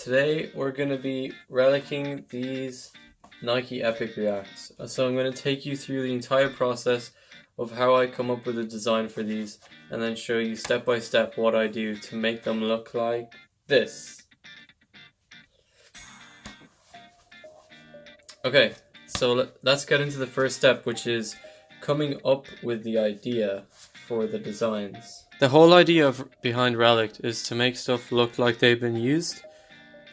Today we're going to be relicing these Nike Epic Reacts. So I'm going to take you through the entire process of how I come up with a design for these and then show you step by step what I do to make them look like this. Okay, so let's get into the first step, which is coming up with the idea for the designs. The whole idea behind Relicd is to make stuff look like they've been used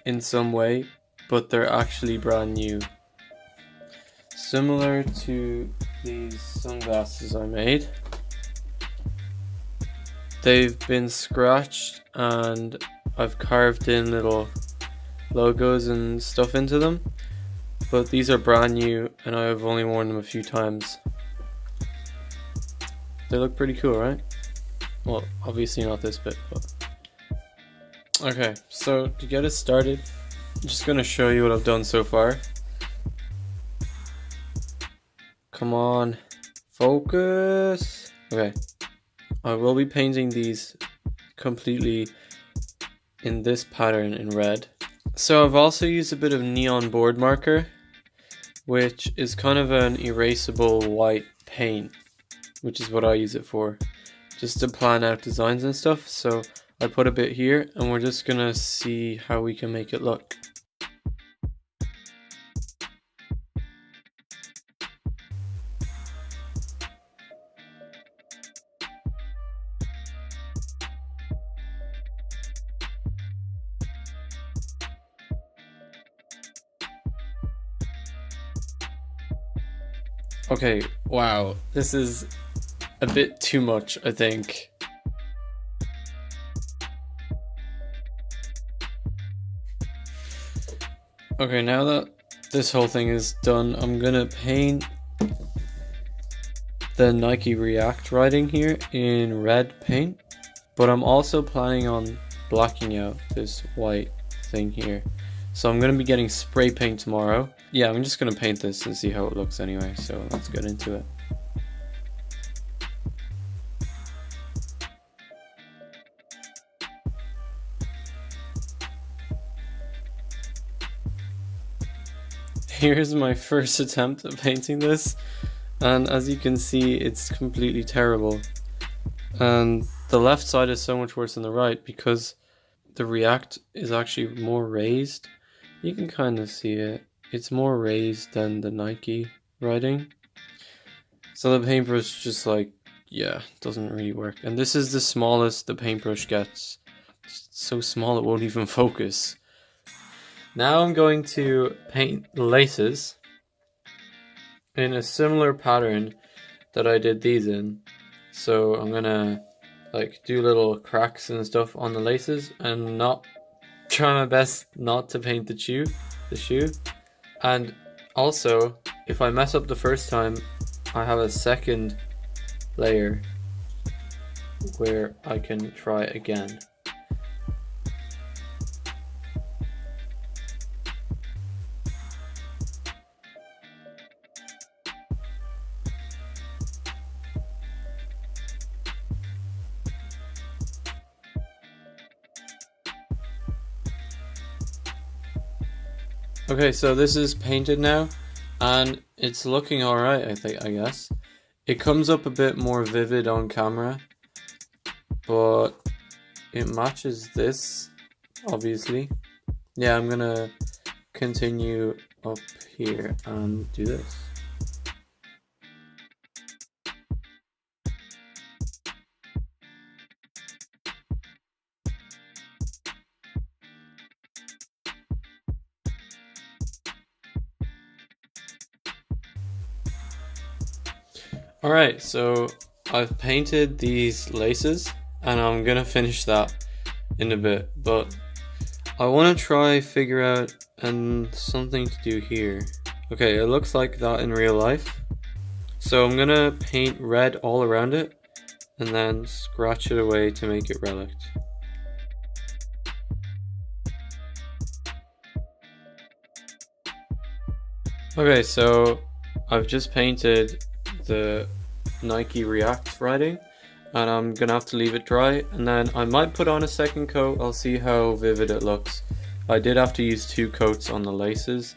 in some way, but they're actually brand new. Similar to these sunglasses I made. They've been scratched and I've carved in little logos and stuff into them, but these are brand new and I've only worn them a few times. They look pretty cool, right? Well, obviously not this bit, but... Okay, so to get us started, I'm just going to show you what I've done so far. Come on, focus. Okay, I will be painting these completely in this pattern in red. So I've also used a bit of neon board marker, which is kind of an erasable white paint, which is what I use it for, just to plan out designs and stuff. So I put a bit here and we're just gonna see how we can make it look. Okay, wow, this is a bit too much, I think. Okay, now that this whole thing is done, I'm gonna paint the Nike React writing here in red paint, but I'm also planning on blacking out this white thing here. So I'm gonna be getting spray paint tomorrow. Yeah, I'm just gonna paint this and see how it looks anyway, so let's get into it. Here's my first attempt at painting this, and as you can see, it's completely terrible. And the left side is so much worse than the right because the React is actually more raised. You can kind of see it. It's more raised than the Nike writing. So the paintbrush just doesn't really work. And this is the smallest the paintbrush gets. It's so small it won't even focus. Now I'm going to paint the laces in a similar pattern that I did these in. So I'm gonna do little cracks and stuff on the laces and try my best not to paint the shoe. And also, if I mess up the first time, I have a second layer where I can try again. Okay, so this is painted now, and it's looking alright, I guess. It comes up a bit more vivid on camera, but it matches this, obviously. Yeah, I'm gonna continue up here and do this. Alright, so I've painted these laces and I'm gonna finish that in a bit, but I want to try figure out something to do here. Okay, it looks like that in real life. So I'm gonna paint red all around it and then scratch it away to make it Relicd. Okay, so I've just painted the Nike React writing and I'm gonna have to leave it dry, and then I might put on a second coat. I'll see how vivid it looks, I did have to use 2 coats on the laces.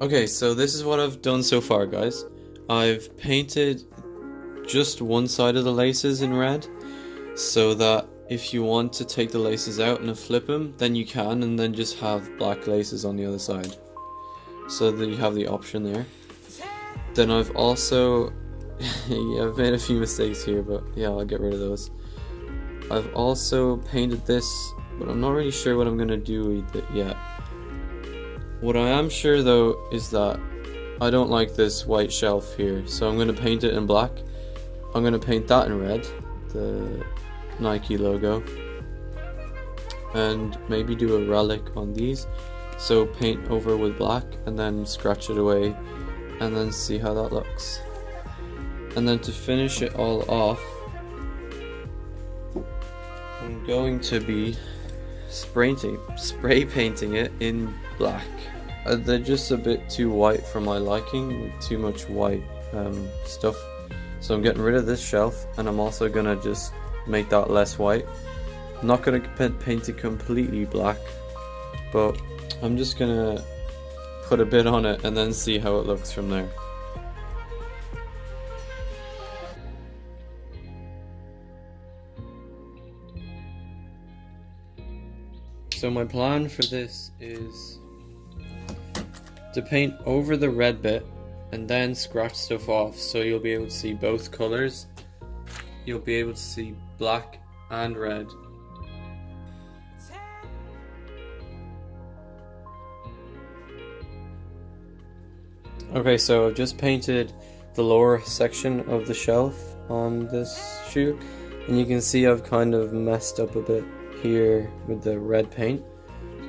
Okay, so this is what I've done so far, guys. I've painted just one side of the laces in red, so that if you want to take the laces out and flip them, then you can, and then just have black laces on the other side, so that you have the option there. Then I've also, yeah, I've made a few mistakes here, but yeah, I'll get rid of those. I've also painted this, but I'm not really sure what I'm gonna do with it yet. What I am sure though is that I don't like this white shelf here, so I'm going to paint it in black. I'm going to paint that in red, the Nike logo, and maybe do a relic on these. So paint over with black and then scratch it away and then see how that looks. And then to finish it all off, I'm going to be spray painting it in black. They're just a bit too white for my liking, with too much white stuff. So I'm getting rid of this shelf, and I'm also gonna just make that less white. I'm not gonna paint it completely black, but I'm just gonna put a bit on it and then see how it looks from there. So my plan for this is to paint over the red bit and then scratch stuff off, so you'll be able to see both colors. You'll be able to see black and red. Okay, so I've just painted the lower section of the shelf on this shoe, and you can see I've kind of messed up a bit here with the red paint.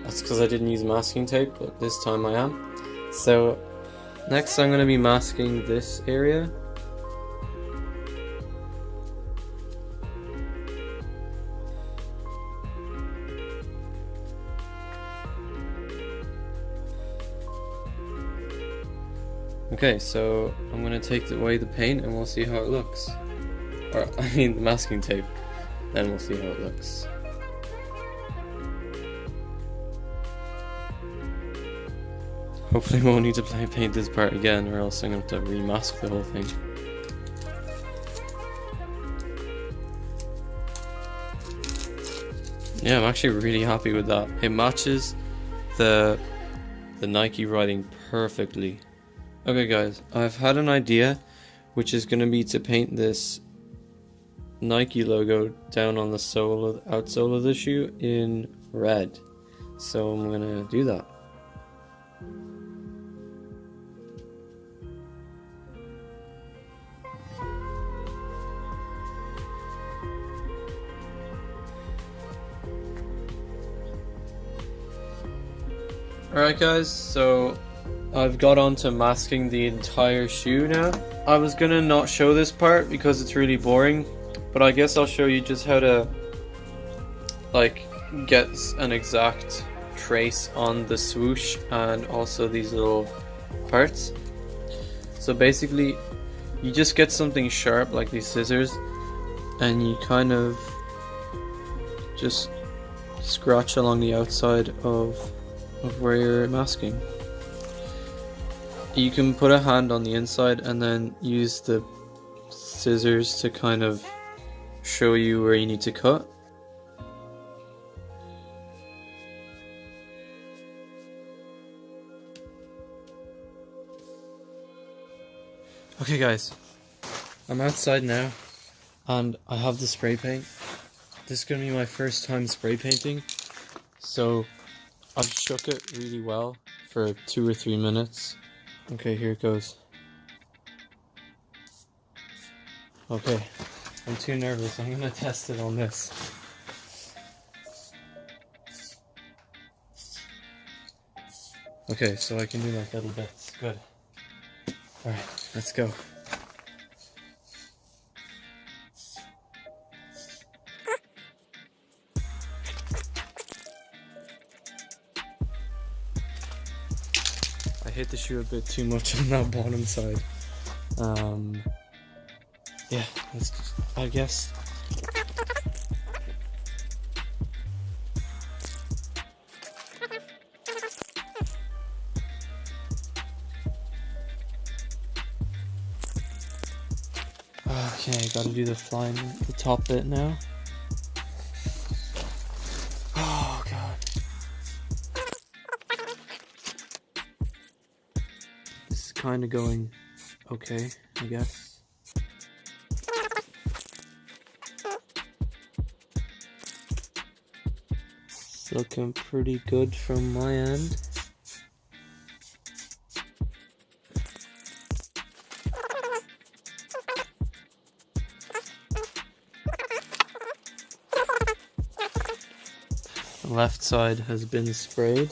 That's because I didn't use masking tape, but this time I am. So next I'm going to be masking this area. Okay, so I'm going to take away the paint and we'll see how it looks. Or, I mean the masking tape, then we'll see how it looks. Hopefully we won't need to paint this part again, or else I'm going to have to remask the whole thing. Yeah, I'm actually really happy with that. It matches the Nike writing perfectly. Okay guys, I've had an idea, which is going to be to paint this Nike logo down on the outsole of the shoe in red. So I'm going to do that. Alright guys, so I've got on to masking the entire shoe now. I was gonna not show this part because it's really boring, but I guess I'll show you just how to like get an exact trace on the swoosh and also these little parts. So basically you just get something sharp like these scissors and you kind of just scratch along the outside of where you're masking. You can put a hand on the inside and then use the scissors to kind of show you where you need to cut. Okay guys, I'm outside now and I have the spray paint. This is going to be my first time spray painting, so I've shook it really well for 2 or 3 minutes. Okay, here it goes. Okay, I'm too nervous. I'm gonna test it on this. Okay, so I can do like little bits. Good. Alright, let's go. I hit the shoe a bit too much on that bottom side. Yeah, I guess. Okay, gotta do the flying, the top bit now. Oh god. This is kind of going okay, I guess. It's looking pretty good from my end. The left side has been sprayed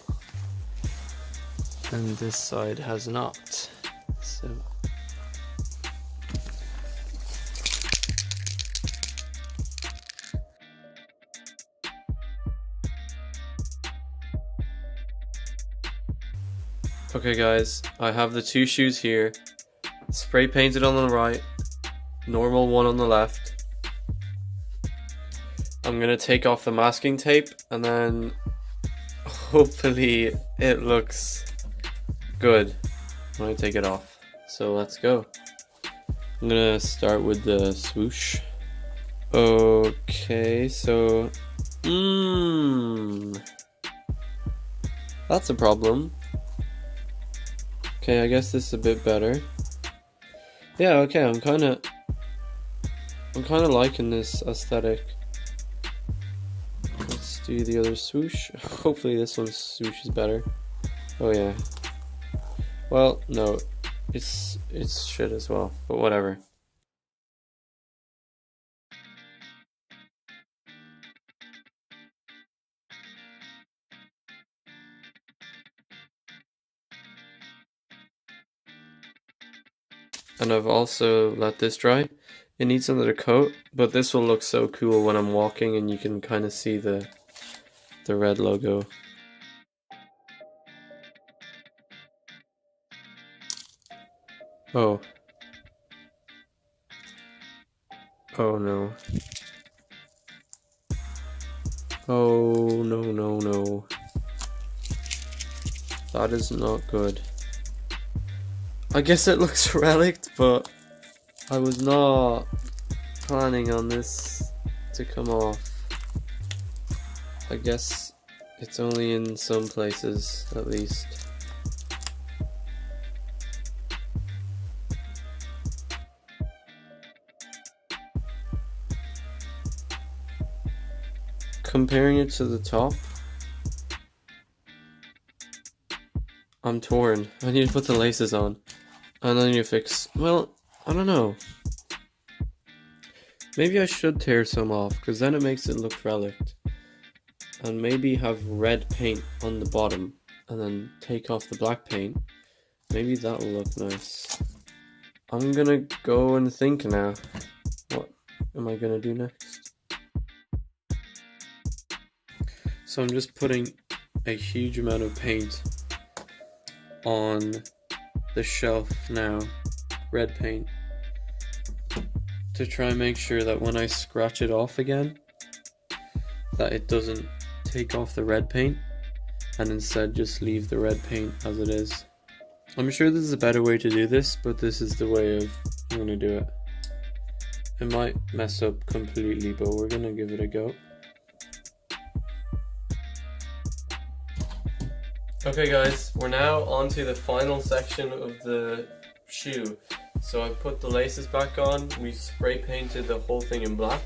and this side has not. So okay guys, I have the two shoes here, spray painted on the right, normal one on the left. I'm gonna take off the masking tape and then hopefully it looks good when I take it off. So let's go. I'm gonna start with the swoosh. Okay, so that's a problem. Okay, I guess this is a bit better. Yeah, okay, I'm kinda liking this aesthetic. Let's do the other swoosh. Hopefully this one's swoosh is better. Oh yeah. Well, no, it's shit as well, but whatever. And I've also let this dry. It needs another coat, but this will look so cool when I'm walking and you can kind of see the red logo. Oh. Oh no. Oh no no no. That is not good. I guess it looks relict, but I was not planning on this to come off. I guess it's only in some places, at least. Comparing it to the top, I'm torn. I need to put the laces on. And I need to fix, well, I don't know. Maybe I should tear some off, because then it makes it look relict. And maybe have red paint on the bottom, and then take off the black paint. Maybe that'll look nice. I'm gonna go and think now. What am I gonna do next? So I'm just putting a huge amount of paint on the shelf now, red paint, to try and make sure that when I scratch it off again, that it doesn't take off the red paint and instead just leave the red paint as it is. I'm sure there's a better way to do this, but this is the way I'm gonna do it. It might mess up completely, but we're gonna give it a go. Okay guys, we're now on to the final section of the shoe. So I put the laces back on, we spray painted the whole thing in black.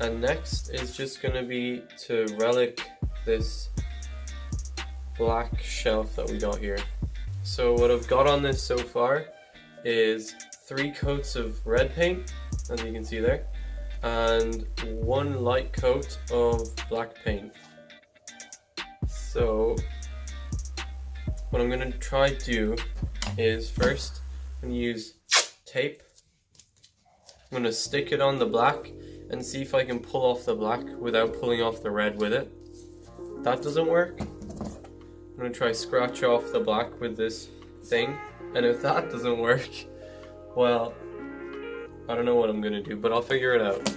And next is just going to be to relic this black shelf that we got here. So what I've got on this so far is 3 coats of red paint, as you can see there, and 1 light coat of black paint. So what I'm going to try to do is first I'm going to use tape. I'm going to stick it on the black and see if I can pull off the black without pulling off the red with it. If that doesn't work, I'm going to try scratch off the black with this thing, and if that doesn't work, well, I don't know what I'm going to do, but I'll figure it out.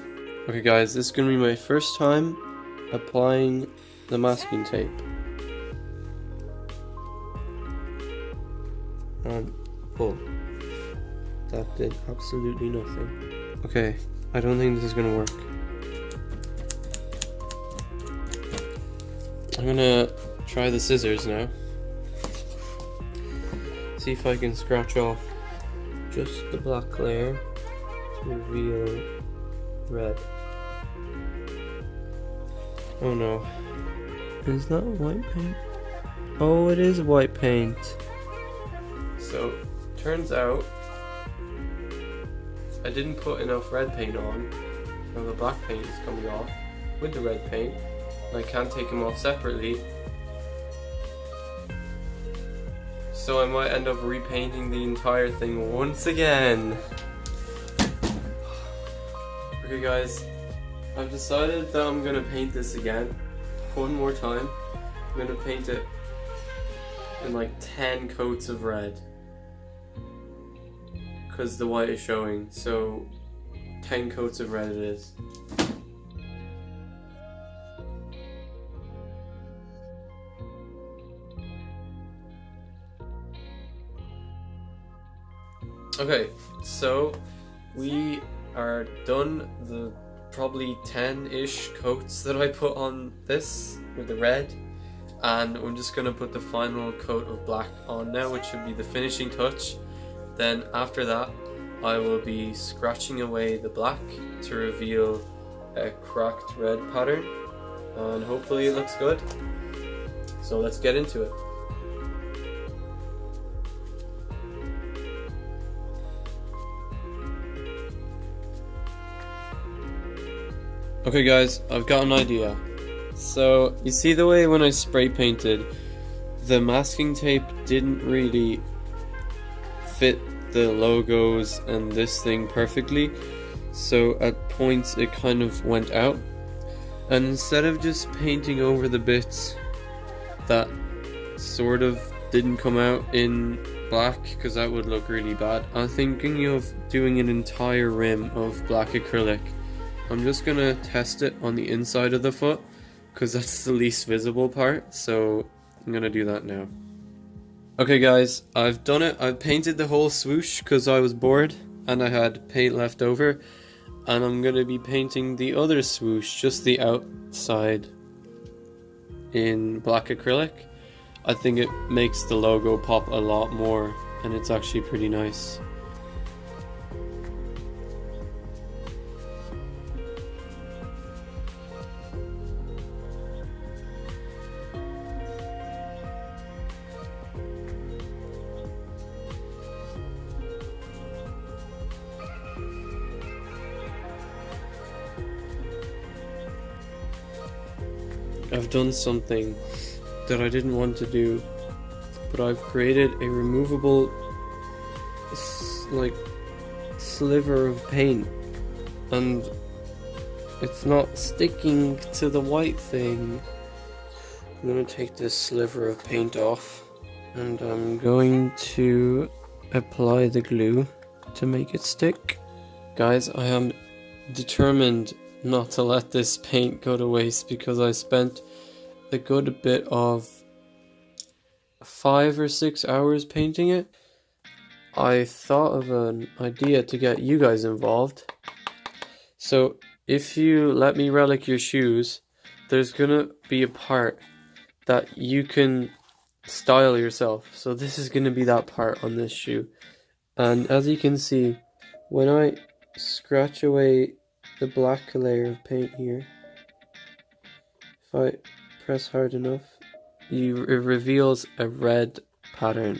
Okay guys, this is going to be my first time applying the masking tape. And pull. That did absolutely nothing. Okay, I don't think this is gonna work. I'm gonna try the scissors now. See if I can scratch off just the black layer to reveal red. Oh no. Is that white paint? Oh, it is white paint. So, turns out I didn't put enough red paint on. Now the black paint is coming off with the red paint, and I can't take them off separately. So I might end up repainting the entire thing once again. Okay guys, I've decided that I'm gonna paint this again, one more time. I'm gonna paint it in like 10 coats of red, because the white is showing, so 10 coats of red it is. Okay, so we are done the probably 10-ish coats that I put on this with the red, and I'm just gonna put the final coat of black on now, which should be the finishing touch. Then after that, I will be scratching away the black to reveal a cracked red pattern, and hopefully it looks good. So let's get into it. Okay guys, I've got an idea. So you see the way when I spray painted, the masking tape didn't really fit the logos and this thing perfectly, so at points it kind of went out, and instead of just painting over the bits that sort of didn't come out in black, because that would look really bad, I'm thinking of doing an entire rim of black acrylic. I'm just gonna test it on the inside of the foot because that's the least visible part, so I'm gonna do that now. Okay guys, I've done it. I've painted the whole swoosh because I was bored and I had paint left over, and I'm gonna be painting the other swoosh, just the outside, in black acrylic. I think it makes the logo pop a lot more, and it's actually pretty nice. I've done something that I didn't want to do, but I've created a removable like sliver of paint, and it's not sticking to the white thing. I'm gonna take this sliver of paint off, and I'm going to apply the glue to make it stick. Guys, I am determined not to let this paint go to waste, because I spent a good bit of 5 or 6 hours painting it. I thought of an idea to get you guys involved. So if you let me relic your shoes, there's gonna be a part that you can style yourself. So this is gonna be that part on this shoe. And as you can see, when I scratch away the black layer of paint here, if I press hard enough, it reveals a red pattern.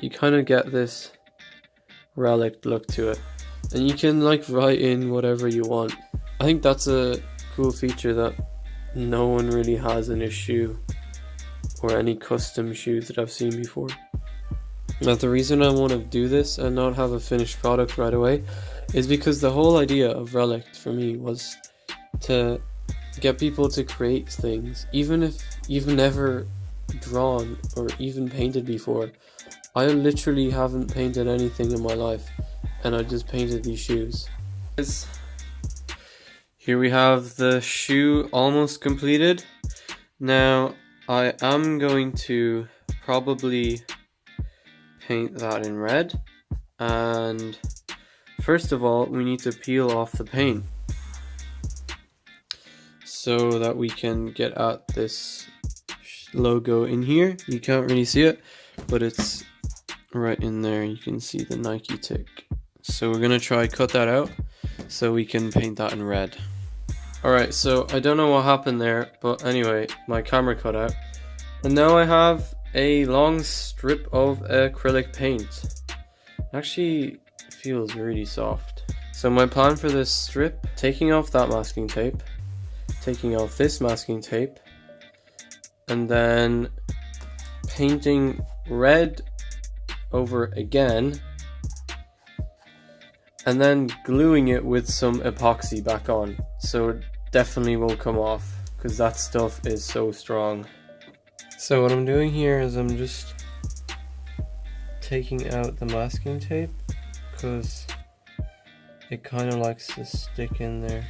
You kind of get this Relicd look to it, and you can like write in whatever you want. I think that's a cool feature that no one really has in his shoe. or any custom shoes that I've seen before. Now the reason I want to do this and not have a finished product right away is because the whole idea of Relicd for me was to get people to create things, even if you've never drawn or even painted before. I literally haven't painted anything in my life, and I just painted these shoes. Here we have the shoe almost completed. Now I am going to probably paint that in red, and first of all we need to peel off the paint so that we can get at this logo in here. You can't really see it, but it's right in there. You can see the Nike tick. So we're gonna try cut that out so we can paint that in red. Alright, so I don't know what happened there, but anyway, my camera cut out. And now I have a long strip of acrylic paint. Actually feels really soft. So my plan for this strip, taking off that masking tape, taking off this masking tape, and then painting red over again, and then gluing it with some epoxy back on, so it definitely won't come off because that stuff is so strong. So what I'm doing here is I'm just taking out the masking tape because it kind of likes to stick in there.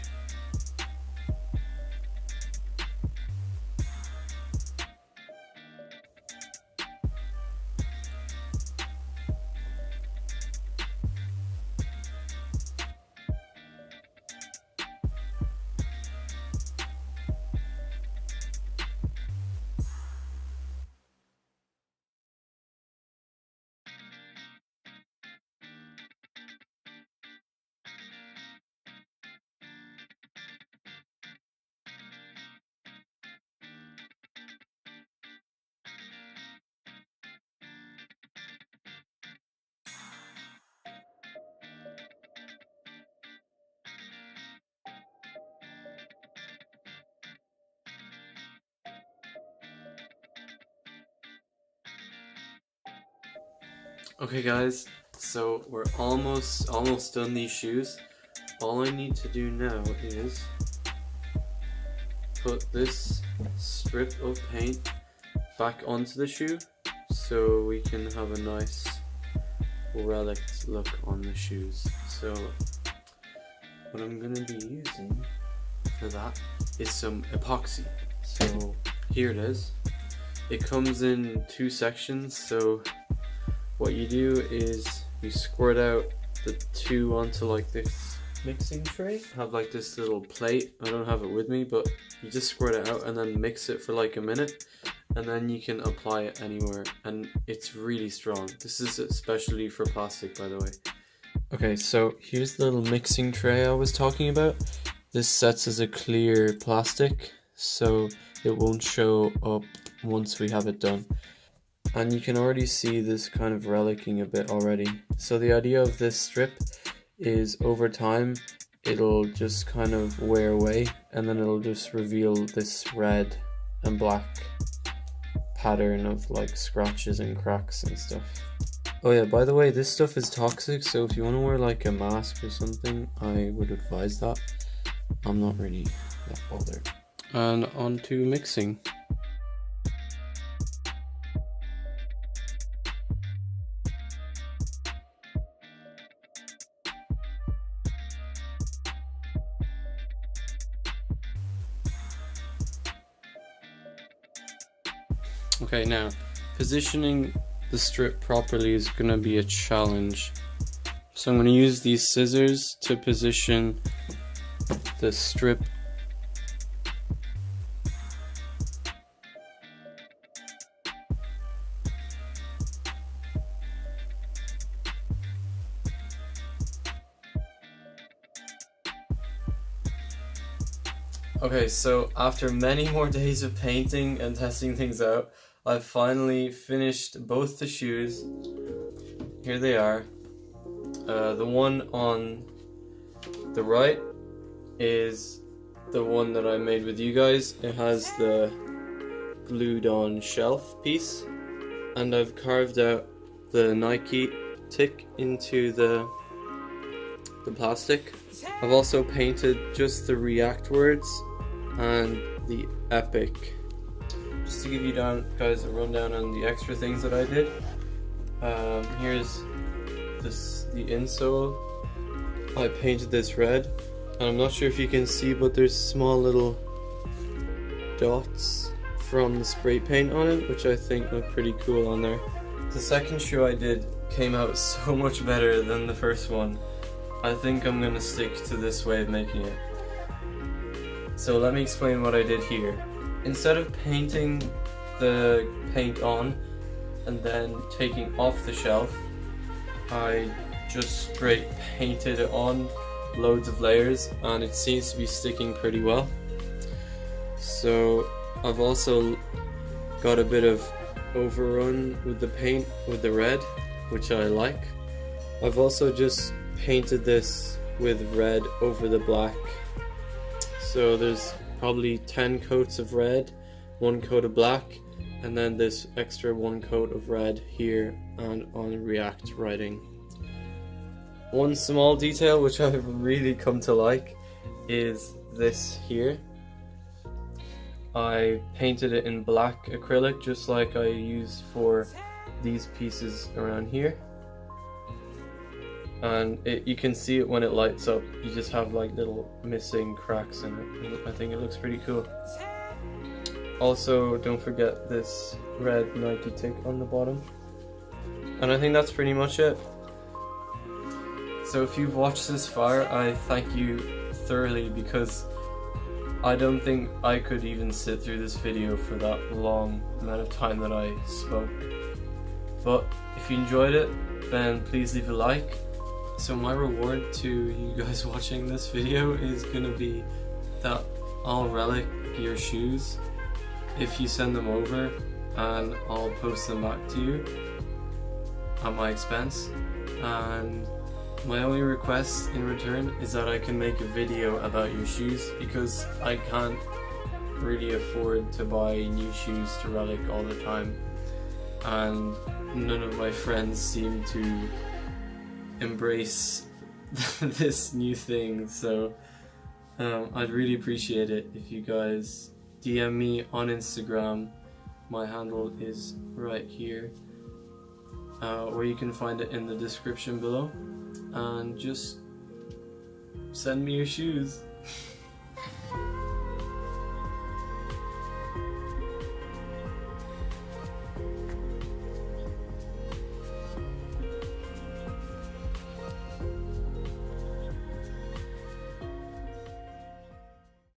Okay guys, so we're almost done these shoes. All I need to do now is put this strip of paint back onto the shoe so we can have a nice Relicd look on the shoes. So what I'm going to be using for that is some epoxy. So here it is. It comes in 2 sections, so what you do is you squirt out the 2 onto like this mixing tray. Have like this little plate. I don't have it with me, but you just squirt it out and then mix it for like a minute, and then you can apply it anywhere, and it's really strong. This is especially for plastic, by the way. Okay, so here's the little mixing tray I was talking about. This sets as a clear plastic, so it won't show up once we have it done. And you can already see this kind of relicing a bit already. So the idea of this strip is over time it'll just kind of wear away, and then it'll just reveal this red and black pattern of like scratches and cracks and stuff. Oh yeah, by the way, this stuff is toxic, so if you want to wear like a mask or something, I would advise that. I'm not really that bothered. And on to mixing. Okay, now positioning the strip properly is going to be a challenge. So I'm going to use these scissors to position the strip. Okay, so after many more days of painting and testing things out, I've finally finished both the shoes. Here they are. The one on the right is the one that I made with you guys. It has the glued on shelf piece, and I've carved out the Nike tick into the plastic. I've also painted just the React words and the epic. Just to give you guys a rundown on the extra things that I did. Here's the insole. I painted this red, and I'm not sure if you can see, but there's small little dots from the spray paint on it, which I think look pretty cool on there. The second shoe I did came out so much better than the first one. I think I'm gonna stick to this way of making it. So let me explain what I did here. Instead of painting the paint on and then taking off the shelf, I just spray painted it on loads of layers, and it seems to be sticking pretty well. So I've also got a bit of overrun with the paint with the red, which I like. I've also just painted this with red over the black. So there's probably 10 coats of red, 1 coat of black, and then this extra 1 coat of red here and on React writing. One small detail which I've really come to like is this here. I painted it in black acrylic, just like I used for these pieces around here. And you can see it when it lights up. You just have like little missing cracks in it. I think it looks pretty cool. Also, don't forget this red Nike tick on the bottom. And I think that's pretty much it. So if you've watched this far, I thank you thoroughly, because I don't think I could even sit through this video for that long amount of time that I spoke. But if you enjoyed it, then please leave a like. So my reward to you guys watching this video is gonna be that I'll relic your shoes if you send them over, and I'll post them back to you at my expense. And my only request in return is that I can make a video about your shoes, because I can't really afford to buy new shoes to relic all the time, and none of my friends seem to embrace this new thing. So I'd really appreciate it if you guys DM me on Instagram. My handle is right here, or you can find it in the description below, and just send me your shoes.